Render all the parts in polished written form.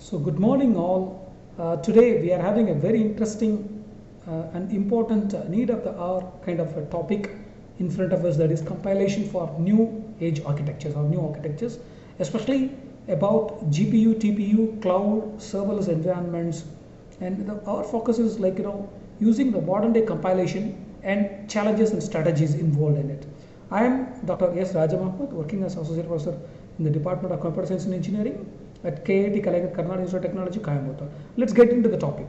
So good morning all. Today we are having a very interesting and important need of the hour kind of a topic in front of us, that is compilation for new age architectures or new architectures, especially about GPU, TPU, cloud, serverless environments, and our focus is using the modern day compilation and challenges and strategies involved in it. I am Dr. S. Raja Mohammed, working as associate professor in the Department of Computer Science and Engineering at KIT Karnataka Institute of Technology, Coimbatore. Let's get into the topic.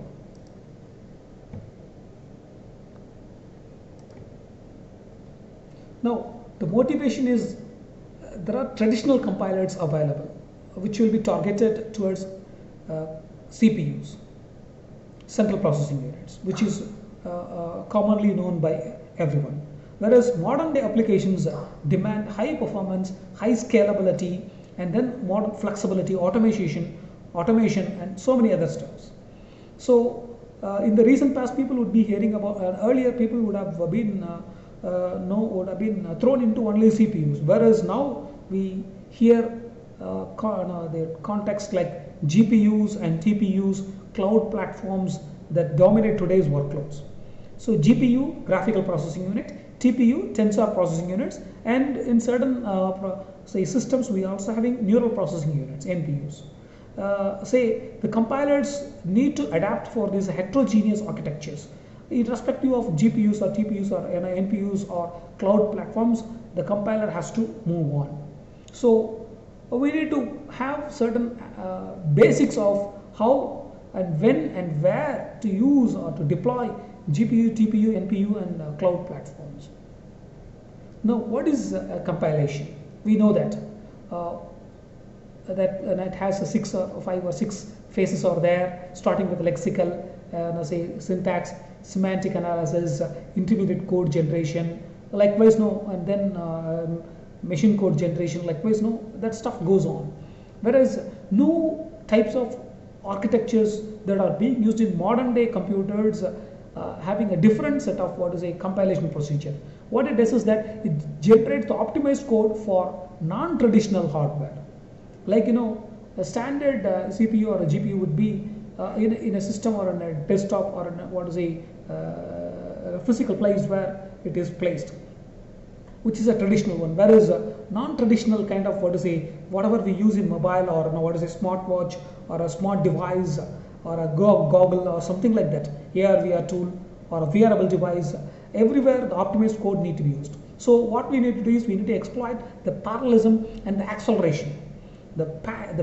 Now, the motivation is there are traditional compilers available which will be targeted towards CPUs, central processing units, which is commonly known by everyone. Whereas modern day applications demand high performance, high scalability, and then modern flexibility, automation, and so many other stuffs. So in the recent past, people would be hearing about, earlier people would have been thrown into only CPUs, whereas now we hear the context like GPUs and TPUs, cloud platforms that dominate today's workloads. So GPU, graphical processing unit, TPU, tensor processing units, and in certain say systems we are also having neural processing units, NPUs. Say the compilers need to adapt for these heterogeneous architectures. Irrespective of GPUs or TPUs or NPUs or cloud platforms, the compiler has to move on. So we need to have certain basics of how and when and where to use or to deploy GPU, TPU, NPU, and cloud platforms. Now, what is compilation? We know that it has five or six phases are there, starting with lexical, say syntax, semantic analysis, intermediate code generation. Likewise, and then machine code generation. Likewise, that stuff goes on. Whereas new types of architectures that are being used in modern day computers having a different set of compilation procedure. What it does is that it generates the optimized code for non-traditional hardware. Like a standard CPU or a GPU would be in a system or in a desktop or in a physical place where it is placed, which is a traditional one. Whereas a non-traditional kind of whatever we use in mobile or smartwatch or a smart device or a goggle or something like that, AR/VR tool or a wearable device, everywhere the optimized code need to be used. So what we need to do is we need to exploit the parallelism and the acceleration, the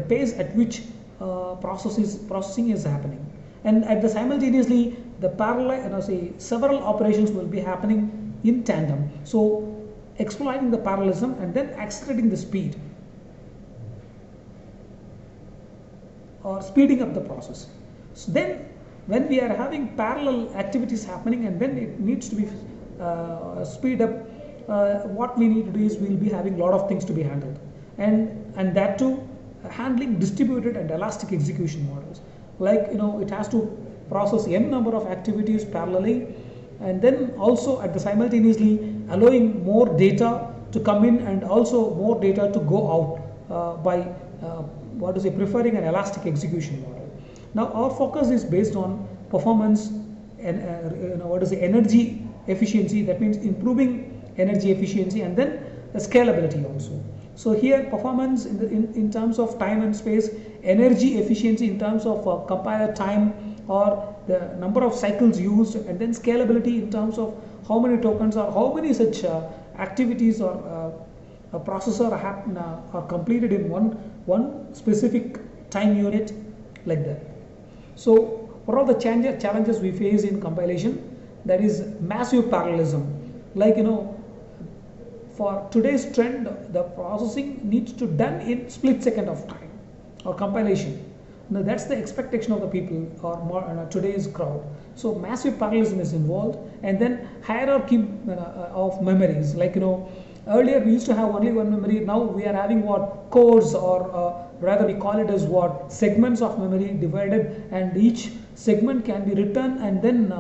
pace at which processing is happening, and at the simultaneously the parallel several operations will be happening in tandem. So exploiting the parallelism and then accelerating the speed or speeding up the process. So then when we are having parallel activities happening and then it needs to be speed up, what we need to do is we will be having a lot of things to be handled, and that too handling distributed and elastic execution models. It has to process n number of activities parallelly, and then also at the simultaneously allowing more data to come in and also more data to go out by preferring an elastic execution model. Now our focus is based on performance and energy efficiency. That means improving energy efficiency and then the scalability also. So here performance in terms of time and space, energy efficiency in terms of compiler time or the number of cycles used, and then scalability in terms of how many tokens or how many such activities or a processor are completed in one specific time unit, like that. So what are the challenges we face in compilation? That is massive parallelism. For today's trend, the processing needs to done in split second of time or compilation. Now that's the expectation of the people or more, today's crowd. So massive parallelism is involved, and then hierarchy of memories. Earlier we used to have only one memory. Now we are having cores, or rather we call it as segments of memory divided, and each segment can be written and then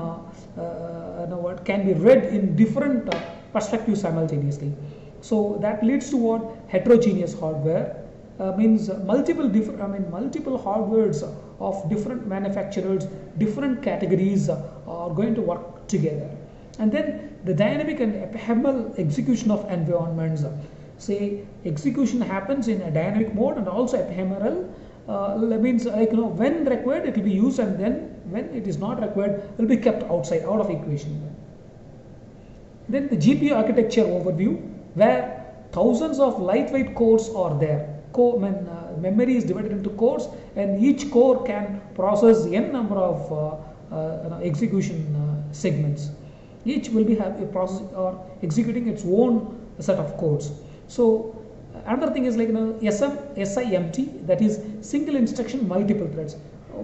can be read in different perspectives simultaneously. So that leads to heterogeneous hardware, means multiple hardwares of different manufacturers, different categories are going to work together. And then the dynamic and ephemeral execution of environments. Say execution happens in a dynamic mode and also ephemeral. Means when required it will be used, and then when it is not required it will be kept outside, out of equation. Then the GPU architecture overview, where thousands of lightweight cores are there. Memory is divided into cores, and each core can process n number of execution segments. Each will be have a process or executing its own set of codes. So another thing is SIMT, that is single instruction multiple threads.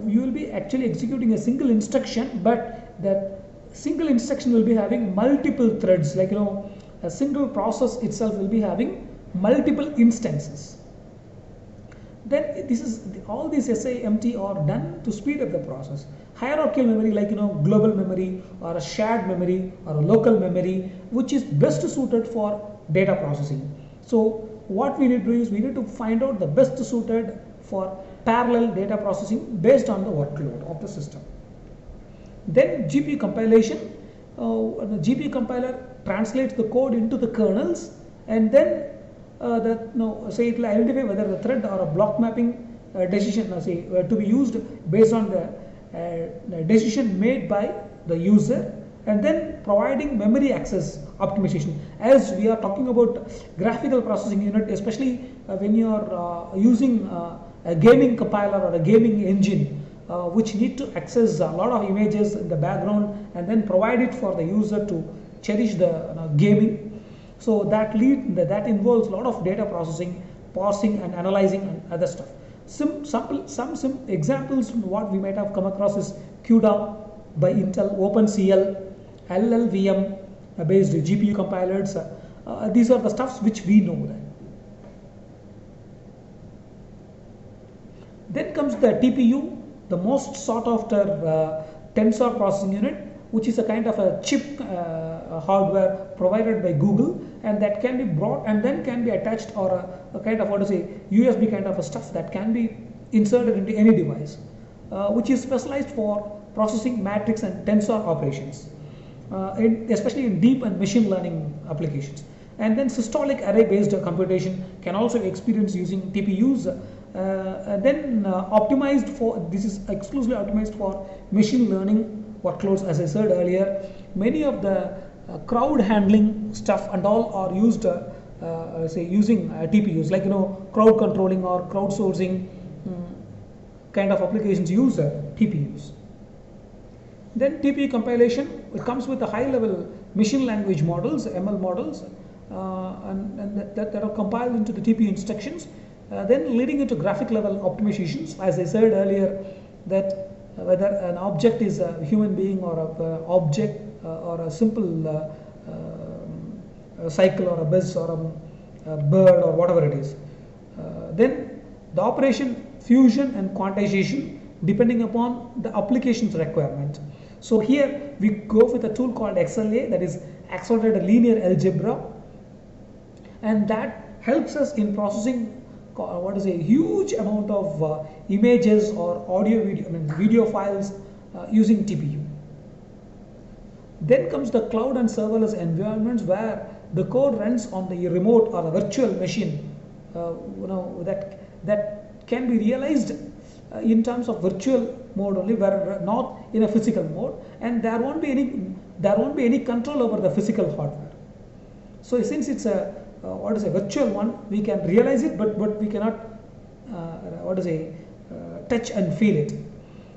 You will be actually executing a single instruction, but that single instruction will be having multiple threads, a single process itself will be having multiple instances. Then all these SIMT are done to speed up the process. Hierarchical memory, global memory or a shared memory or a local memory, which is best suited for data processing. So what we need to do is we need to find out the best suited for parallel data processing based on the workload of the system. Then GPU compilation. The GPU compiler translates the code into the kernels, and then it will identify whether the thread or a block mapping decision to be used based on the decision made by the user, and then providing memory access optimization. As we are talking about graphical processing unit, especially when you are using a gaming compiler or a gaming engine, which need to access a lot of images in the background and then provide it for the user to cherish the gaming. So that involves a lot of data processing, parsing and analyzing and other stuff. Some examples what we might have come across is CUDA by Intel, OpenCL, LLVM based GPU compilers. These are the stuffs which we know that. Then comes the TPU, the most sought after tensor processing unit, which is a kind of a chip hardware provided by Google, and that can be brought and then can be attached, or a kind of USB kind of a stuff that can be inserted into any device, which is specialized for processing matrix and tensor operations, especially in deep and machine learning applications. And then systolic array based computation can also be experienced using TPUs. Then optimized for, this is exclusively optimized for machine learning workloads. As I said earlier, many of the crowd handling stuff and all are used using TPUs, crowd controlling or crowdsourcing kind of applications use TPUs. Then TPU compilation, it comes with a high level machine language models, ML models, and that are compiled into the TPU instructions, then leading into graphic level optimizations. As I said earlier, that whether an object is a human being or an object or a simple cycle or a bus or a bird or whatever it is. Then the operation, fusion and quantization depending upon the application's requirement. So here we go with a tool called XLA, that is accelerated linear algebra, and that helps us in processing huge amount of images or audio video files using TPU. Then comes the cloud and serverless environments, where the code runs on the remote or a virtual machine, that can be realized in terms of virtual mode only, where not in a physical mode, and there won't be any control over the physical hardware. So since it's a virtual one, we can realize it, but we cannot touch and feel it.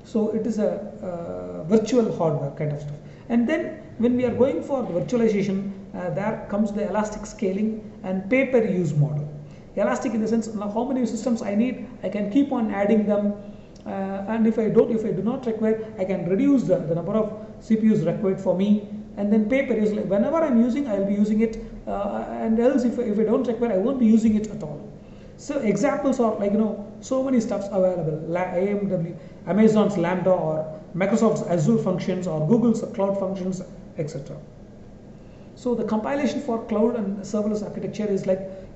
So it is a virtual hardware kind of stuff. And then when we are going for virtualization, there comes the elastic scaling and pay-per-use model. Elastic in the sense, how many systems I need, I can keep on adding them, and if I do not require, I can reduce the number of CPUs required for me. And then pay-per-use, whenever I'm using, I will be using it, and else if I don't require, I won't be using it at all. So examples are so many stuffs available, Amazon's Lambda or Microsoft's Azure functions or Google's cloud functions, etc. So the compilation for cloud and serverless architecture is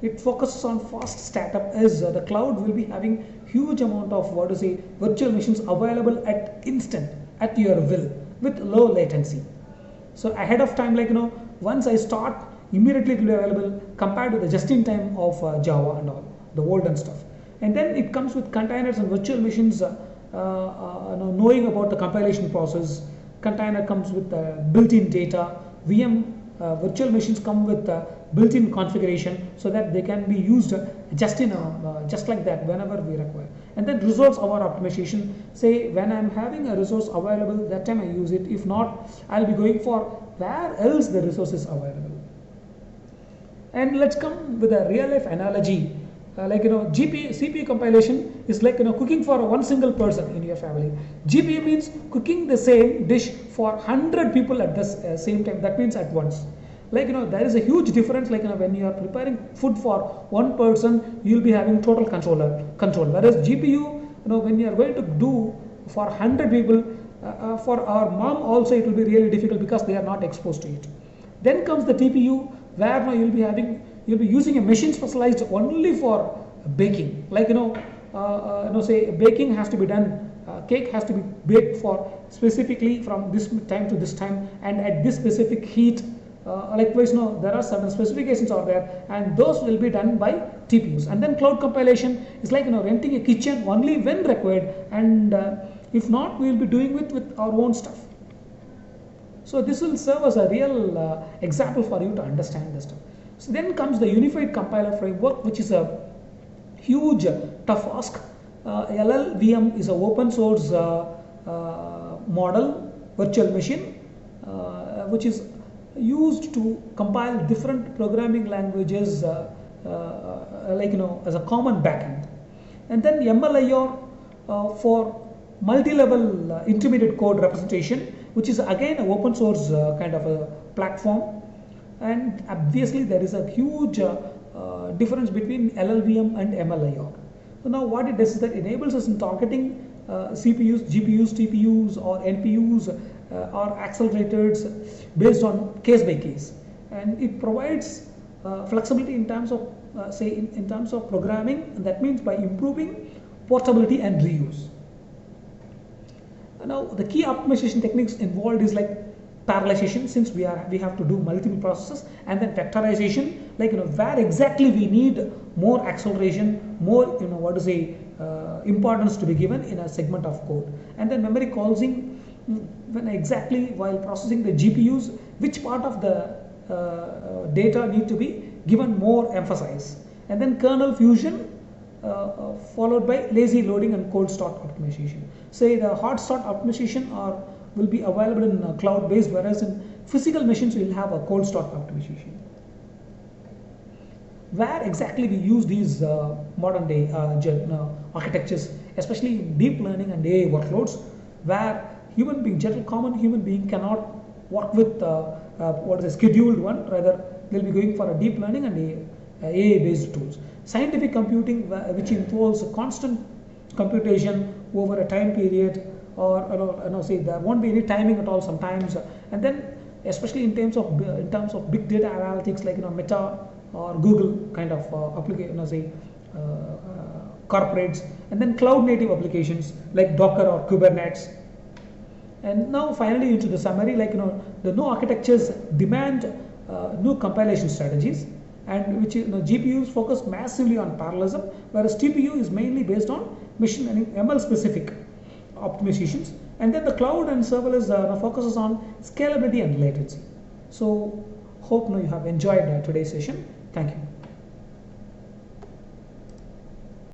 it focuses on fast startup, as the cloud will be having huge amount of virtual machines available at instant, at your will, with low latency. So ahead of time, once I start, immediately it will be available compared to the just in time of Java and all the olden stuff. And then it comes with containers and virtual machines, knowing about the compilation process. Container comes with built-in data. VM virtual machines come with built-in configuration, so that they can be used just like that whenever we require. And then resource aware optimization. Say when I'm having a resource available, that time I use it. If not, I'll be going for where else the resource is available. And let's come with a real life analogy. CPU compilation is like cooking for one single person in your family. GPU means cooking the same dish for 100 people at the same time. That means at once. There is a huge difference. When you are preparing food for one person, you will be having total control. Whereas GPU, when you are going to do for 100 people, for our mom also it will be really difficult because they are not exposed to it. Then comes the TPU, where now you'll be using a machine specialized only for baking. Say baking has to be done, cake has to be baked for specifically from this time to this time and at this specific heat. Likewise, there are certain specifications out there, and those will be done by TPUs. And then cloud compilation is renting a kitchen only when required, and if not, we will be doing it with our own stuff. So this will serve as a real example for you to understand this stuff. So then comes the unified compiler framework, which is a huge tough ask. LLVM is an open source model virtual machine, which is used to compile different programming languages as a common backend. And then MLIR for multi-level intermediate code representation, which is again an open source kind of a platform. And obviously there is a huge difference between LLVM and MLIR. So now what it does is that it enables us in targeting CPUs, GPUs, TPUs or NPUs or accelerators based on case by case, and it provides flexibility in terms of in terms of programming, and that means by improving portability and reuse. Now the key optimization techniques involved is like parallelization, since we have to do multiple processes, and then vectorization, where exactly we need more acceleration, more importance to be given in a segment of code. And then memory causing, when exactly while processing the GPUs, which part of the data need to be given more emphasis. And then kernel fusion followed by lazy loading and cold start optimization. Say the hot start optimization will be available in cloud based, whereas in physical machines we will have a cold start optimization. Where exactly we use these modern day architectures, especially in deep learning and AI workloads, where common human being cannot work with what is a scheduled one, rather they'll be going for a deep learning and AI based tools. Scientific computing, which involves constant computation over a time period, or there won't be any timing at all sometimes. And then especially in terms of big data analytics, like Meta or Google kind of application, corporates. And then cloud native applications like Docker or Kubernetes. And now finally into the summary, the new architectures demand new compilation strategies, and which GPUs focus massively on parallelism, whereas TPU is mainly based on machine learning ML specific optimizations. And then the cloud and serverless focuses on scalability and latency. So hope you have enjoyed today's session. Thank you.